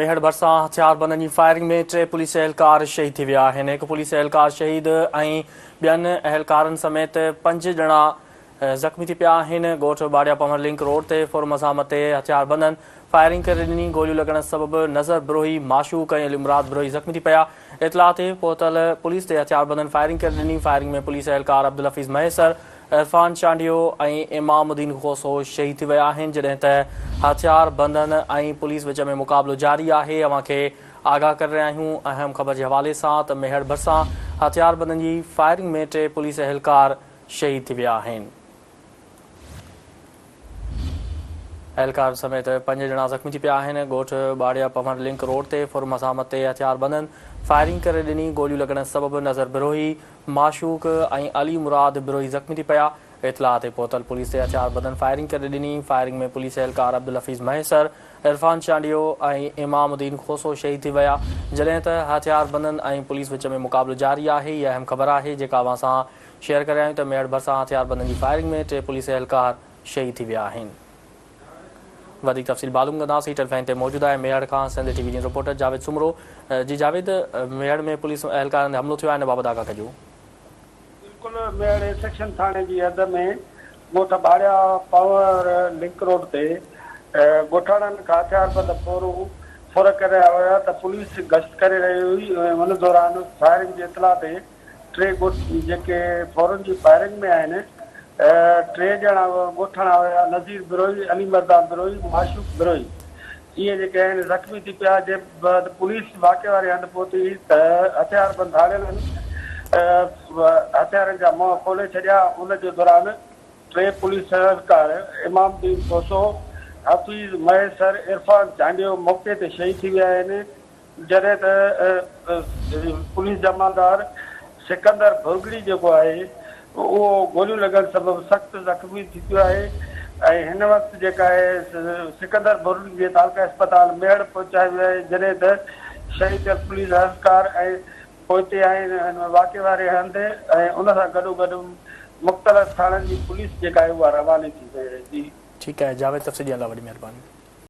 मेहर भरिसां हथियारबंदनि जी फायरिंग में 3 पुलिस एहलकार शहीद थी विया आहिनि। हिकु पुलिस एहलकार शहीद ऐं ॿियनि एहलकारनि समेत 5 ॼणा ज़ख़्मी थी पिया आहिनि। ॻोठ बाड़िया पमर लिंक रोड ते फुर मज़ामत ते हथियारबंदनि फायरिंग करे ॾिनी। गोलियूं लॻण सबबि नज़र बिरोही, माशूक ऐं अलीमुराद बिरोही ज़ख़्मी थी पिया। इतला ते पहुतल पुलिस ते हथियारबंदनि फायरिंग करे ॾिनी। फायरिंग में पुलिस एहलकार अब्दुल हफ़ीज़ मैसर, इरफान चांडियो ऐं इमामुद्दीन खोसो शहीद थी विया आहिनि। जॾहिं त हथियारबंदनि ऐं पुलिस विच में मुक़ाबिलो जारी आहे। अव्हांखे आगाह करे रहिया आहियूं अहम ख़बर जे हवाले सां त मेहर भरिसां हथियारबंदनि जी फायरिंग में 3 पुलिस एहलकार शहीद थी विया आहिनि। एहलकार समेत 5 ॼणा ज़ख़्मी थी पिया आहिनि। ॻोठ बाड़िया पमर लिंक रोड ते फुर मज़ामत ते हथियारबंदनि फायरिंग करे ॾिनी। गोलियूं लॻण सबबि नज़र बिरोही, माशूक ऐं अली मुराद बिरोही ज़ख़्मी थी पिया। इतला ते पहुतल पुलिस ते हथियारबंदनि फायरिंग करे ॾिनी। फायरिंग में पुलिस एहलकार अब्दुल हफ़ीज़ मैसर, इरफान चांडियो ऐं इमामुद्दीन खोसो शहीद थी विया। जॾहिं त हथियारबंदनि ऐं पुलिस विच में मुक़ाबिलो जारी आहे। इहा अहम ख़बर आहे जेका अव्हां सां शेयर करे रहिया आहियूं त मेहर भरिसां हथियारबंदनि जी फायरिंग में 3 पुलिस एहलकार शहीद थी विया आहिनि। वधीक तफ़सील मालूम कंदासीं। टेलीफोन ते मौजूदु आहे मेहर खां सिंध टीवी जी रिपोर्टर जावेद सुमरो। जी जावेद, मेहर में पुलिस एहलकारनि ते हमिलो थियो आहे, हिन बाबति आगाह कजो। बिल्कुलु मेहर सेक्शन थाणे जी हद में ॻोठ बाड़िया पावर लिंक रोड ते ॻोठाणनि खां हथियारबंद फुर करे आया हुया त पुलिस गश्त करे रही हुई। हुन दौरान फायरिंग जी इतला ते 3 ॻोठ जेके फौरन जी फायरिंग में आहिनि। 3 ॼणा ॻोठाणा हुया, नज़ीर बिरोही, अली मर्दान बिरोही, माशूक बिरोही, इहे जेके आहिनि ज़ख़्मी थी पिया। जे बाद पुलिस वाक़े वारे हंधि पहुती त हथियारबंद हाड़ियल हथियारनि जा मुंहं खोले छॾिया। उन जे दौरान 3 पुलिस एहलकार इमामुद्दीन खोसो, हफ़ीज़ मैसर, इरफान चांडियो मौक़े ते शहीद थी विया आहिनि। जॾहिं त पुलिस जमादार सिकंदर भुरगड़ी जेको आहे उहो गोलियूं लॻण सबबि सख़्तु ज़ख़्मी थी पियो आहे। ऐं हिन वक़्तु जेका आहे सिकंदर भुरगड़ी जे तालका अस्पताल मेहर पहुचायो वियो आहे। जॾहिं त शहीद पुलिस एहलकार ऐं पहुते आहिनि वाक़े वारे हंधि ऐं उन सां गॾोगॾु मुख़्तलिफ़ थाणनि जी पुलिस जेका आहे उहा रवानी थी वई आहे। जी ठीकु आहे जावेद, तफ़सील ॾियण लाइ वॾी महिरबानी।